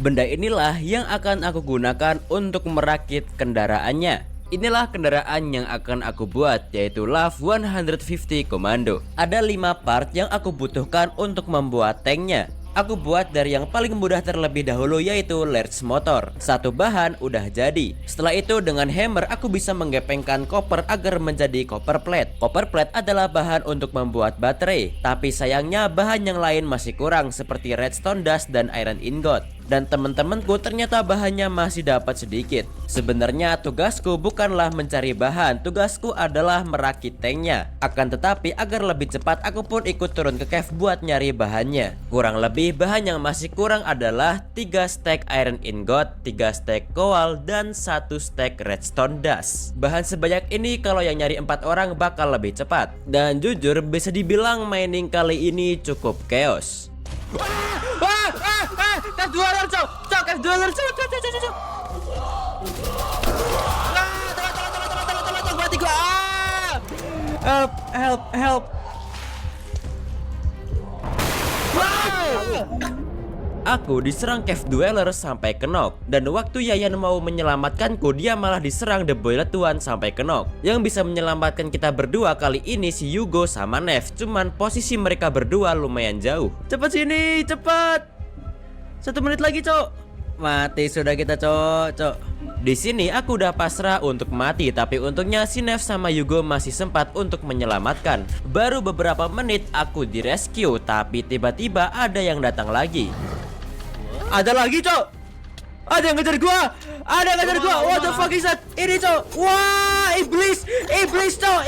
Benda inilah yang akan aku gunakan untuk merakit kendaraannya. Inilah kendaraan yang akan aku buat, yaitu LAV 150 Commando. Ada 5 part yang aku butuhkan untuk membuat tanknya. Aku buat dari yang paling mudah terlebih dahulu, yaitu latch motor. Satu bahan udah jadi. Setelah itu dengan hammer aku bisa menggepengkan koper agar menjadi copper plate. Copper plate adalah bahan untuk membuat baterai, tapi sayangnya bahan yang lain masih kurang seperti redstone dust dan iron ingot. Dan teman-temanku ternyata bahannya masih dapat sedikit. Sebenarnya tugasku bukanlah mencari bahan, tugasku adalah merakit tanknya. Akan tetapi agar lebih cepat aku pun ikut turun ke cave buat nyari bahannya. Kurang lebih bahan yang masih kurang adalah 3 stack iron ingot, 3 stack coal, dan 1 stack redstone dust. Bahan sebanyak ini kalau yang nyari 4 orang bakal lebih cepat. Dan jujur bisa dibilang mining kali ini cukup chaos. Kas dua lor, cok. Kas dua lor, cok. Tolong, mati gua. Help. Aku diserang cave dweller sampai knock. Dan waktu Yayan mau menyelamatkanku, dia malah diserang The Boiletuan sampai knock. Yang bisa menyelamatkan kita berdua kali ini si Yugo sama Nev. Cuman posisi mereka berdua lumayan jauh. Cepat sini, cepat. 1 menit lagi, cok. Mati sudah kita, cok. Di sini aku udah pasrah untuk mati, tapi untungnya si Nev sama Yugo masih sempat untuk menyelamatkan. Baru beberapa menit aku di rescue, tapi tiba-tiba ada yang datang lagi. Ada lagi, cok. Ada yang ngejar gua. What the fuck is that? Ini, cok. Wah, iblis, cok.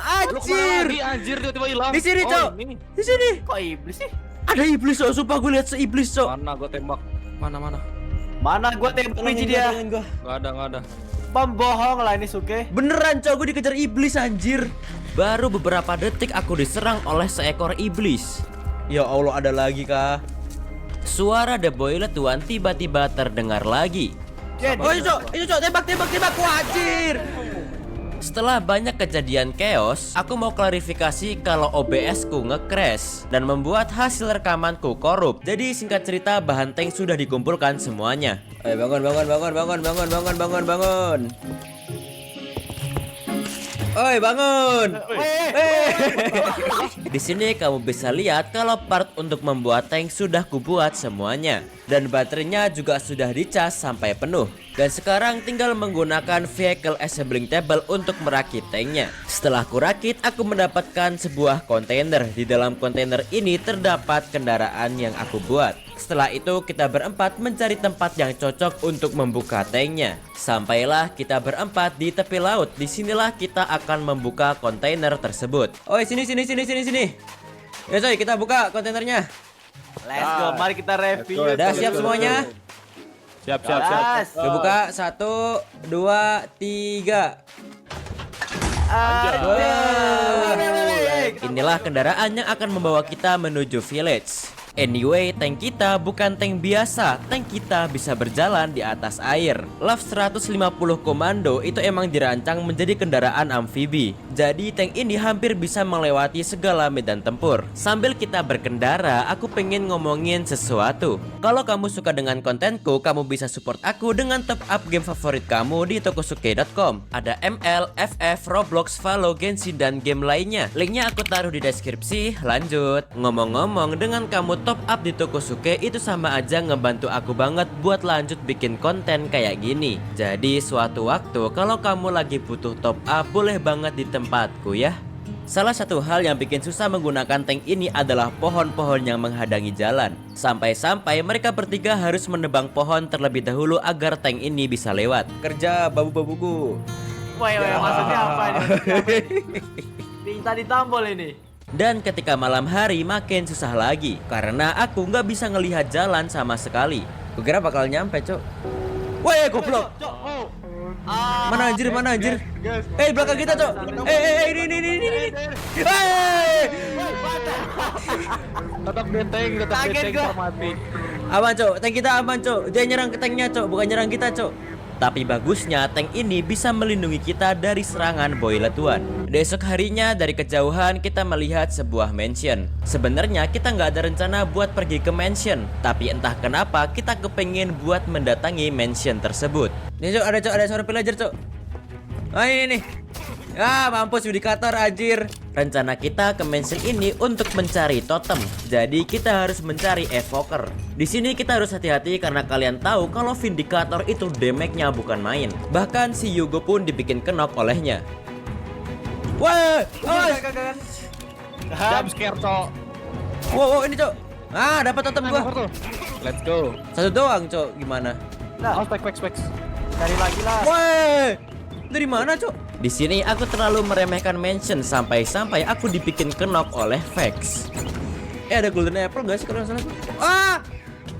Anjir. Anjir, tiba-tiba hilang. Di sini, cok. Di sini. Kok iblis sih? Ada iblis, cok. Sumpah gue lihat seiblis, cok. Mana gua tembak? Mana? Mana gua tembak biji dia? Gak ada. Pembohong lah ini Suke. Beneran, cok. Gue dikejar iblis, anjir. Baru beberapa detik aku diserang oleh seekor iblis. Ya Allah, ada lagi kah? Suara The Boiletuan tiba-tiba terdengar lagi. Oh, itu cok, tembak. Wajir. Setelah banyak kejadian chaos, aku mau klarifikasi kalau OBS ku nge-crash dan membuat hasil rekamanku korup. Jadi singkat cerita, bahan tank sudah dikumpulkan semuanya. Ayo bangun. Oi, bangun. Di sini kamu bisa lihat kalau part untuk membuat tank sudah kubuat semuanya. Dan baterainya juga sudah dicas sampai penuh. Dan sekarang tinggal menggunakan vehicle assembling table untuk merakit tanknya. Setelah kurakit, aku mendapatkan sebuah kontainer. Di dalam kontainer ini terdapat kendaraan yang aku buat. Setelah itu kita berempat mencari tempat yang cocok untuk membuka tanknya. Sampailah kita berempat di tepi laut. Disinilah kita akan membuka kontainer tersebut. Oi, sini. Ya coy, kita buka kontainernya. Let's go, mari kita review. Udah siap semuanya? Siap. Kebuka 1, 2, 3. Inilah kendaraan yang akan membawa kita menuju village. Anyway, tank kita bukan tank biasa. Tank kita bisa berjalan di atas air. LAV 150 Commando itu emang dirancang menjadi kendaraan amfibi. Jadi tank ini hampir bisa melewati segala medan tempur. Sambil kita berkendara, aku pengen ngomongin sesuatu. Kalau kamu suka dengan kontenku, kamu bisa support aku dengan top up game favorit kamu di tokosuke.com. Ada ML, FF, Roblox, Valo, Genshin, dan game lainnya. Linknya aku taruh di deskripsi. Lanjut. Ngomong-ngomong, dengan kamu top up di Tokosuke itu sama aja ngebantu aku banget buat lanjut bikin konten kayak gini. Jadi suatu waktu kalau kamu lagi butuh top up, boleh banget di tempatku ya. Salah satu hal yang bikin susah menggunakan tank ini adalah pohon-pohon yang menghadangi jalan. Sampai-sampai mereka bertiga harus menebang pohon terlebih dahulu agar tank ini bisa lewat. Kerja babu-babuku. Wah, maksudnya apa ini? Minta ditambol ini. Dan ketika malam hari makin susah lagi karena aku nggak bisa ngelihat jalan sama sekali. Kukira bakal nyampe, cok. Woi, goblok. Mana anjir? Belakang kita, cok. Ini. Tetap benteng mati. Aman, cok. Tank kita aman, cok. Dia nyerang ke tanknya, cok, bukan nyerang kita, cok. Tapi bagusnya tank ini bisa melindungi kita dari serangan Boiletuan. Esok harinya dari kejauhan kita melihat sebuah mansion. Sebenarnya kita nggak ada rencana buat pergi ke mansion, tapi entah kenapa kita kepengen buat mendatangi mansion tersebut. Nih cok, ada suara pillager cok. Ah ini nih. Ah mampus indikator anjir. Rencana kita ke mansion ini untuk mencari totem. Jadi kita harus mencari evoker. Di sini kita harus hati-hati karena kalian tahu kalau Vindicator itu damage-nya bukan main. Bahkan si Yugo pun dibikin kenok olehnya. Wah, Jump scare, Cok. wow, ini cok. Ah dapat totem gua. Let's go. Satu doang cok. Gimana? Nah, Spek. cari lagi lah. Woi, dari mana cok? Di sini aku terlalu meremehkan mansion sampai aku dibikin kenok oleh Vex. Ada golden apple guys kalau nggak salah. Ah,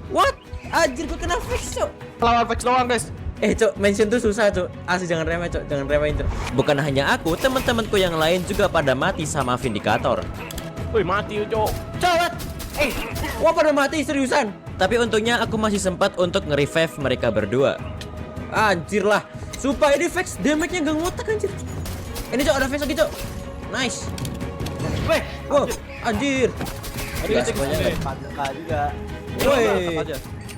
what? Anjir gua kena Vex cok. Lawan Vex doang, guys. Cok, mention tuh susah cok. Asli jangan remeh cok, jangan remehin cok. Bukan hanya aku, teman-temanku yang lain juga pada mati sama Vindicator. Woi, mati, Cok. Cowet. Wah pada mati seriusan. Tapi untungnya aku masih sempat untuk nge-revive mereka berdua. Anjir lah, sumpah ini Vex damage-nya gak ngotak anjir. Ini cok ada Vex lagi cok. Nice. Weh, Wow, anjir. Gas banyak. Padahal juga. Woi.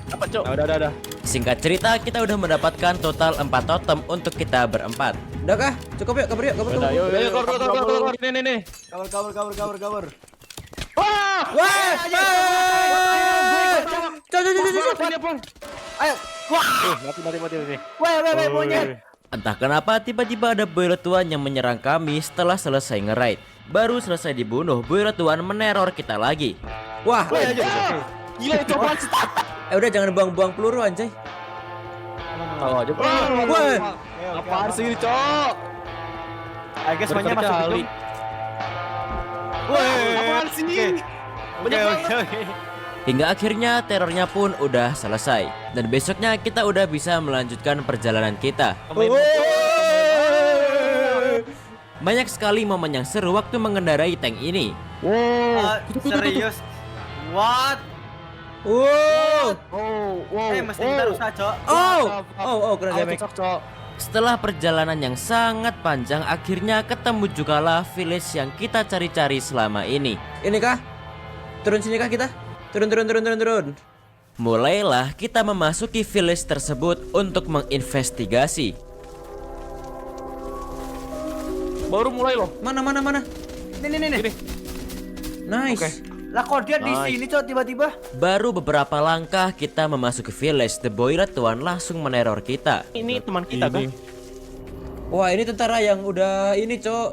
Apa, Cok? Udah. Singkat cerita, kita udah mendapatkan total 4 totem untuk kita berempat. Udah kah? Cukup yuk, kabur yuk, kabur. Udah, yuk, kabur. Nih. Kabur. Wah! Cok. Ayo. Wah. Mati. Weh, monyet. Entah kenapa tiba-tiba ada boy letuan yang menyerang kami setelah selesai nge-raid. Baru selesai dibunuh, boy letuan meneror kita lagi. Wah, Gila itu apaan sih? udah jangan buang-buang peluru anjay. Tahu aja. Woi. Apaan sih ini, Cok? I guess monyet masuk Berkali-kali. gedung. Woi, Apaan sih ini? Banyak banget. Hingga akhirnya terornya pun udah selesai. Dan besoknya kita udah bisa melanjutkan perjalanan kita. Banyak sekali momen yang seru waktu mengendarai tank ini. Serius? What? Wow. Mesti kita rusak, Cok. Kena damage. Setelah perjalanan yang sangat panjang, akhirnya ketemu jugalah village yang kita cari-cari selama ini. Ini kah? Turun sini kah kita? Turun. Mulailah kita memasuki village tersebut untuk menginvestigasi. Baru mulai loh. Mana? Nih. Nice. Oke. Lah kok dia di Nice. sini, Cok, tiba-tiba? Baru beberapa langkah kita memasuki village, The Boilet Tuan langsung meneror kita. Ini teman kita kan? Wah ini tentara yang udah ini cok.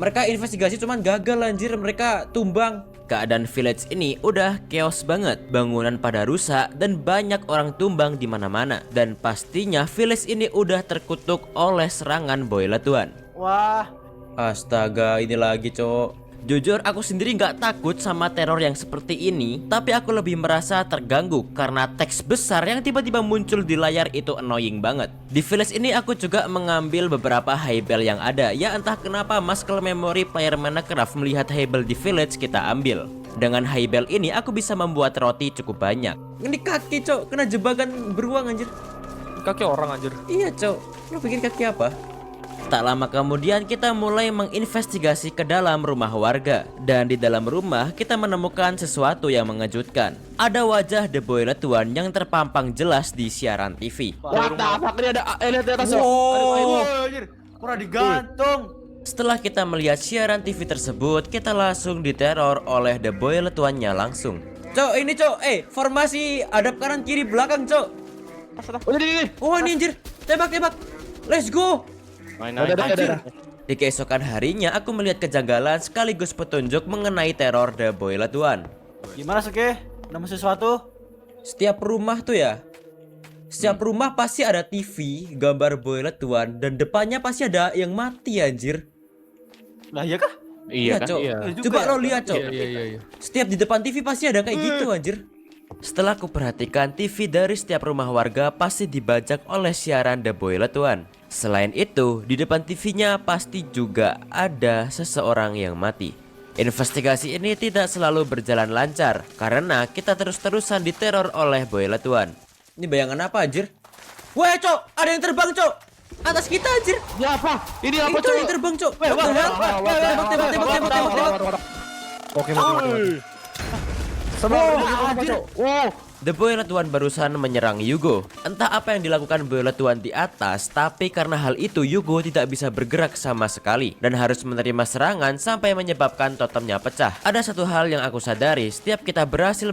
Mereka investigasi cuman gagal anjir, mereka tumbang. Keadaan village ini udah chaos banget. Bangunan pada rusak dan banyak orang tumbang di mana-mana. Dan pastinya village ini udah terkutuk oleh serangan Boilet Tuan. Wah. Astaga, ini lagi cok. Jujur aku sendiri nggak takut sama teror yang seperti ini, tapi aku lebih merasa terganggu karena teks besar yang tiba-tiba muncul di layar itu annoying banget. Di village ini aku juga mengambil beberapa highbell yang ada. Ya entah kenapa muscle memory player Minecraft melihat highbell di village kita ambil. Dengan highbell ini aku bisa membuat roti cukup banyak. Ini kaki cok, kena jebakan beruang anjir. Kaki orang anjir. Iya cok, lo bikin kaki apa? Tak lama kemudian kita mulai menginvestigasi ke dalam rumah warga. Dan di dalam rumah kita menemukan sesuatu yang mengejutkan. Ada wajah The Boilet Tuan yang terpampang jelas di siaran TV. What the fuck, ini ada lihat di atas. Anjir. Kurang digantung. Setelah kita melihat siaran TV tersebut, kita langsung diteror oleh The Boilet Tuannya langsung. Cok, ini cok, formasi hadap kanan kiri belakang cok. Ini. Oh ini anjir, tembak. Let's go. Udah. Di keesokan harinya aku melihat kejanggalan sekaligus petunjuk mengenai teror The Boilet Tuan. Gimana, Suke? Nemu sesuatu? Setiap rumah tuh ya, setiap rumah pasti ada TV gambar Boilet Tuan dan depannya pasti ada yang mati anjir. Lah iya kah? Iya kan? Cok. Iya. Coba lo lihat cok. Iya. Setiap di depan TV pasti ada kayak gitu anjir. Setelah aku perhatikan, TV dari setiap rumah warga pasti dibajak oleh siaran The Boilet Tuan. Selain itu, di depan TV-nya pasti juga ada seseorang yang mati. Investigasi ini tidak selalu berjalan lancar karena kita terus-terusan diteror oleh Boilet Tuan. Ini bayangan apa anjir? Weh cok, ada yang terbang cok. Atas kita anjir. Ya apa? Ini apa Itu yang terbang, Cok. Weh, What the wah, hell? wah, wah, Tembak. Oke, mati. Wow. The Violet One barusan menyerang Yugo. Entah apa yang dilakukan Violet One di atas, tapi karena hal itu Yugo tidak bisa bergerak sama sekali dan harus menerima serangan sampai menyebabkan totemnya pecah. Ada satu hal yang aku sadari, setiap kita berhasil